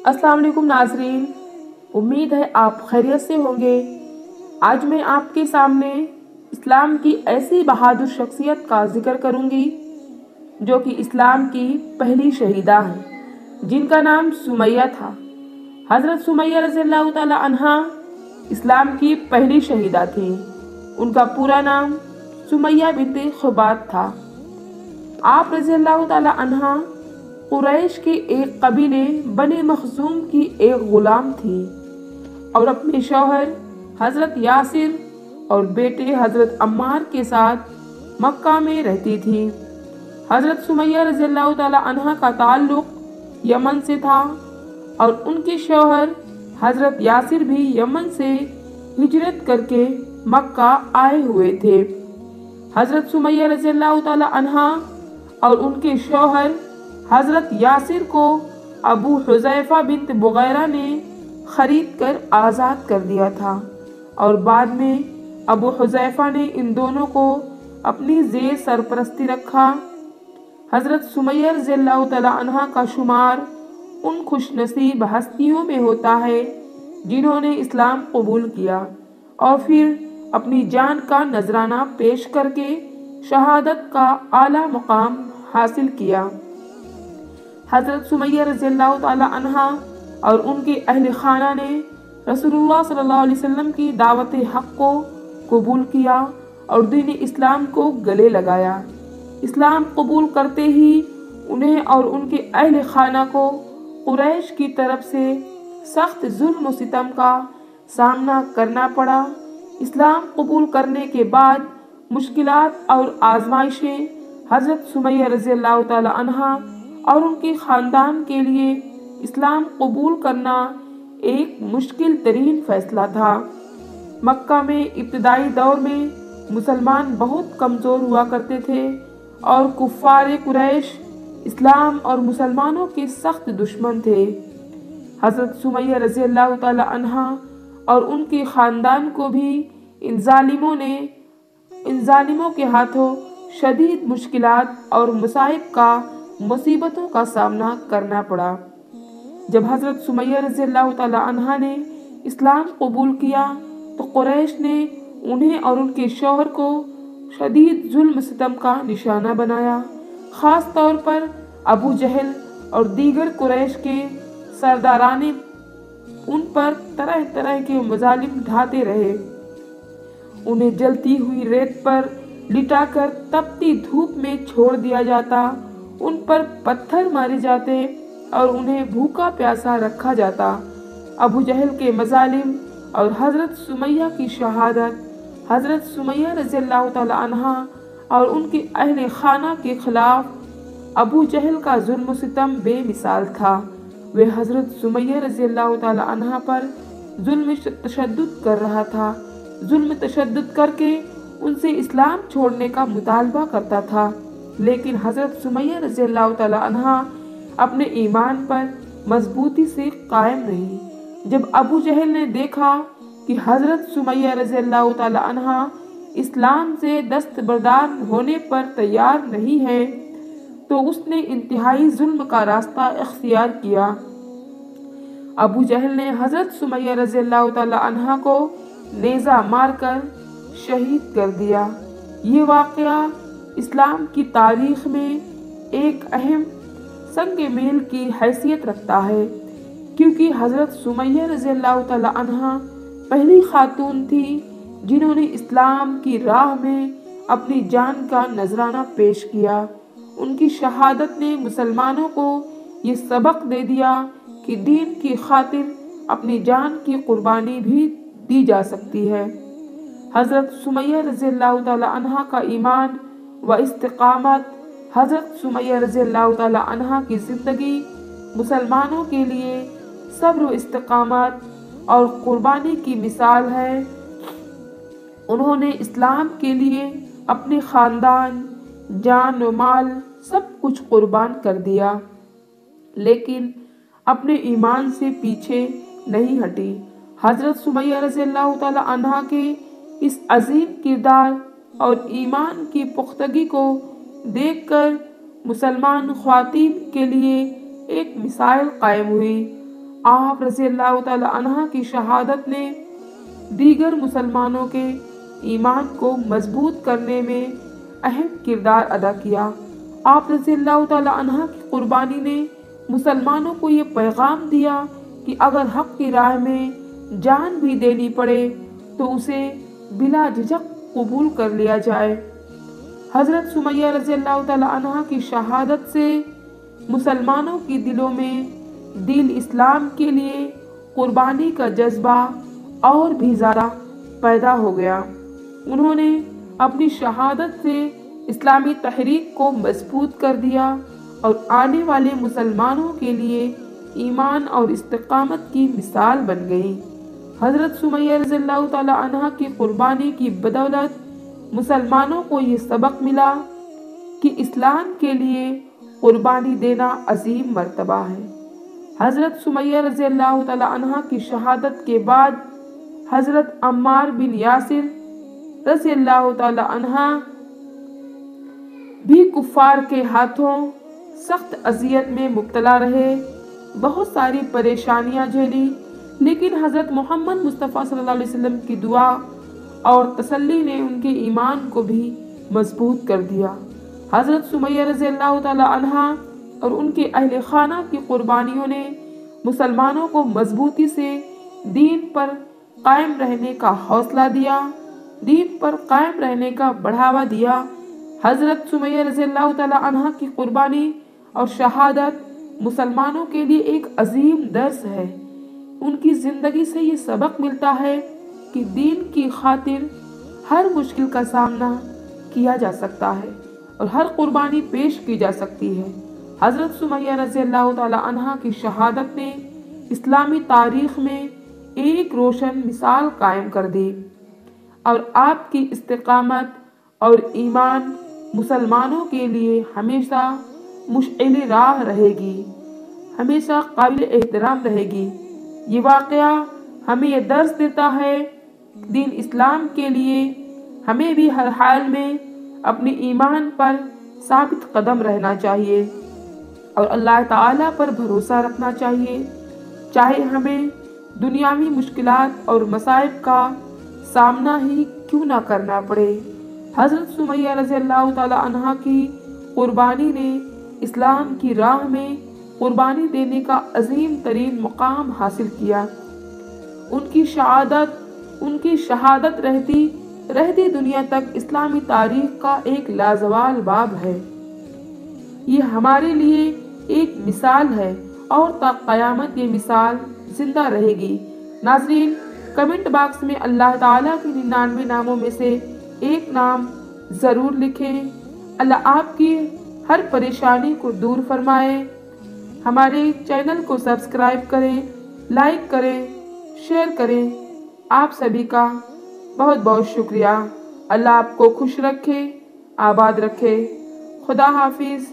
अस्सलाम वालेकुम नाजरीन, उम्मीद है आप खैरियत से होंगे। आज मैं आपके सामने इस्लाम की ऐसी बहादुर शख्सियत का जिक्र करूंगी जो कि इस्लाम की पहली शहीदा हैं, जिनका नाम सुमैया था। हज़रत सुमैया रज़ियल्लाहु ताला अन्हा इस्लाम की पहली शहीदा थी। उनका पूरा नाम सुमैया बिन्ते खुबात था। आप रज़ियल्लाहु ताला अन्हा कुरैश के एक कबीले बनी मखजूम की एक गुलाम थी और अपने शौहर हज़रत यासिर और बेटे हज़रत अम्मार के साथ मक्का में रहती थी। हज़रत सुमैया रज़ियल्लाहु ताला अन्हा का ताल्लुक यमन से था और उनके शौहर हज़रत यासिर भी यमन से हिजरत करके मक्का आए हुए थे। हज़रत सुमैया रज़ियल्लाहु ताला अन्हा और उनके शौहर हज़रत यासिर को अबू हुज़ैफा बिन्त बुगैरा ने खरीद कर आज़ाद कर दिया था और बाद में अबू हुज़ैफा ने इन दोनों को अपनी ज़ेर सरपरस्ती रखा। हज़रत सुमैया रज़ियल्लाहु ताला अन्हा का शुमार उन खुशनसीब हस्तियों में होता है जिन्होंने इस्लाम कबूल किया और फिर अपनी जान का नजराना पेश करके शहादत का आला मुकाम हासिल किया। हज़रत सुमैया रज़ियल्लाहु ताला अन्हा और उनके अहल खाना ने रसूलुल्लाह सल्लल्लाहु अलैहि वसल्लम की दावत हक़ को कबूल किया और दीन इस्लाम को गले लगाया। इस्लाम कबूल करते ही उन्हें और उनके अहल खाना को कुरैश की तरफ से सख्त जुल्म और सितम का सामना करना पड़ा। इस्लाम कबूल करने के बाद मुश्किलात और आजमाइशें हज़रत सुमैया रज़ियल्लाहु ताला अन्हा और उनके ख़ानदान के लिए इस्लाम कबूल करना एक मुश्किल तरीन फ़ैसला था। मक्का में इब्तदाई दौर में मुसलमान बहुत कमज़ोर हुआ करते थे और कुफ़ार कुरैश इस्लाम और मुसलमानों के सख्त दुश्मन थे। हज़रत सुमैया रज़ियल्लाहु ताला अन्हा और उनके ख़ानदान को भी इन जालिमों के हाथों शदीद मुश्किलात और मुसाइब का मुसीबतों का सामना करना पड़ा। जब हज़रत सुमैया रज़ियल्लाहु ताला अन्हा ने इस्लाम कबूल किया तो कुरैश ने उन्हें और उनके शौहर को शदीद जुल्म सितम का निशाना बनाया। ख़ास तौर पर अबू जहल और दीगर कुरैश के सरदाराने उन पर तरह तरह के मजालिम ढाते रहे। उन्हें जलती हुई रेत पर लिटाकर तपती धूप में छोड़ दिया जाता, उन पर पत्थर मारे जाते और उन्हें भूखा प्यासा रखा जाता। अबू जहल के मजालिम और हज़रत सुमैया की शहादत हज़रत सुमैया रज़ियल्लाहु ताला अन्हा और उनके अहले खाना के खिलाफ अबू जहल का जुल्म सितम बेमिसाल था। वे हज़रत सुमैया रज़ियल्लाहु ताला अन्हा पर जुल्म तशद्दुद कर रहा था। जुल्म तशद्दुद करके उनसे इस्लाम छोड़ने का मुतालबा करता था, लेकिन हज़रत सुमैया रज़ियल्लाहु ताला अन्हा अपने ईमान पर मजबूती से कायम रही। जब अबू जहल ने देखा कि हज़रत सुमैया रज़ियल्लाहु ताला अन्हा इस्लाम से दस्तबरदार होने पर तैयार नहीं है तो उसने इंतहाई जुल्म का रास्ता इख्तियार किया। अबू जहल ने हज़रत सुमैया रज़ियल्लाहु ताला अन्हा को नेज़ा मारकर शहीद कर दिया। ये वाक़या इस्लाम की तारीख़ में एक अहम संग मेल की हैसियत रखता है, क्योंकि हज़रत सुमैया रज़ियल्लाहु ताला अन्हा पहली खातून थी जिन्होंने इस्लाम की राह में अपनी जान का नजराना पेश किया। उनकी शहादत ने मुसलमानों को ये सबक दे दिया कि दीन की खातिर अपनी जान की कुर्बानी भी दी जा सकती है। हज़रत सुमैया रज़ियल्लाहु ताला अन्हा का ईमान व इस्तिक़ामत, हज़रत सुमैया रज़ियल्लाहु ताला अन्हा की ज़िंदगी मुसलमानों के लिए सब्र व इस्तिक़ामत और कुर्बानी की मिसाल है। उन्होंने इस्लाम के लिए अपने ख़ानदान, जान व माल सब कुछ कुर्बान कर दिया, लेकिन अपने ईमान से पीछे नहीं हटी। हज़रत सुमैया रज़ियल्लाहु ताला अन्हा के इस अजीम किरदार और ईमान की पुख्तगी को देखकर मुसलमान ख्वातीन के लिए एक मिसाल कायम हुई। آپ رضی اللہ تعالی عنہ کی شہادت نے دیگر مسلمانوں کے ایمان کو مضبوط کرنے میں اہم کردار ادا کیا۔ آپ رضی اللہ تعالی عنہ کی قربانی نے مسلمانوں کو یہ پیغام دیا کہ اگر حق کی راہ میں جان بھی دینی پڑے تو اسے بلا جھجک قبول کر لیا جائے۔ حضرت سمیہ رضی اللہ تعالی عنہ کی شہادت سے مسلمانوں کی دلوں میں دین اسلام کے لیے قربانی کا جذبہ اور بھی زیادہ پیدا ہو گیا۔ انہوں نے اپنی شہادت سے اسلامی تحریک کو مضبوط کر دیا اور آنے والے مسلمانوں کے لیے ایمان اور استقامت کی مثال بن گئی۔ حضرت سمیہ رضی اللہ تعالی عنہ کی قربانی کی بدولت مسلمانوں کو یہ سبق ملا کہ اسلام کے لیے قربانی دینا عظیم مرتبہ ہے۔ حضرت سمیہ رضی اللہ تعالی عنہ کی شہادت کے بعد حضرت عمار بن یاسر رضی اللہ تعالی عنہ بھی کفار کے ہاتھوں سخت اذیت میں مبتلا رہے، بہت ساری پریشانیاں جھیلی، لیکن حضرت محمد مصطفیٰ صلی اللہ علیہ وسلم کی دعا اور تسلی نے ان کے ایمان کو بھی مضبوط کر دیا۔ حضرت سمیہ رضی اللہ تعالی عنہ اور ان کے اہل خانہ کی قربانیوں نے مسلمانوں کو مضبوطی سے دین پر قائم رہنے کا حوصلہ دیا، دین پر قائم رہنے کا بڑھاوا دیا۔ حضرت سمیہ رضی اللہ تعالی عنہ کی قربانی اور شہادت مسلمانوں کے لیے ایک عظیم درس ہے۔ ان کی زندگی سے یہ سبق ملتا ہے کہ دین کی خاطر ہر مشکل کا سامنا کیا جا سکتا ہے اور ہر قربانی پیش کی جا سکتی ہے۔ حضرت سمیہ رضی اللہ تعالی عنہ کی شہادت نے اسلامی تاریخ میں ایک روشن مثال قائم کر دی اور آپ کی استقامت اور ایمان مسلمانوں کے لیے ہمیشہ مشعل راہ رہے گی، ہمیشہ قابل احترام رہے گی۔ یہ واقعہ ہمیں یہ درس دیتا ہے دین اسلام کے لیے ہمیں بھی ہر حال میں اپنے ایمان پر ثابت قدم رہنا چاہیے اور اللہ تعالیٰ پر بھروسہ رکھنا چاہیے، چاہے ہمیں دنیاوی مشکلات اور مصائب کا سامنا ہی کیوں نہ کرنا پڑے۔ حضرت سمیہ رضی اللہ تعالی عنہ کی قربانی نے اسلام کی راہ میں قربانی دینے کا عظیم ترین مقام حاصل کیا۔ ان کی شہادت رہتی دنیا تک اسلامی تاریخ کا ایک لازوال باب ہے۔ یہ ہمارے لیے ایک مثال ہے اور تا قیامت یہ مثال زندہ رہے گی۔ ناظرین، کمنٹ باکس میں اللہ تعالیٰ کے 99 ناموں میں سے ایک نام ضرور لکھیں۔ اللہ آپ کی ہر پریشانی کو دور فرمائے۔ ہمارے چینل کو سبسکرائب کریں، لائک کریں، شیئر کریں۔ آپ سبھی کا بہت بہت شکریہ۔ اللہ آپ کو خوش رکھے، آباد رکھے۔ خدا حافظ۔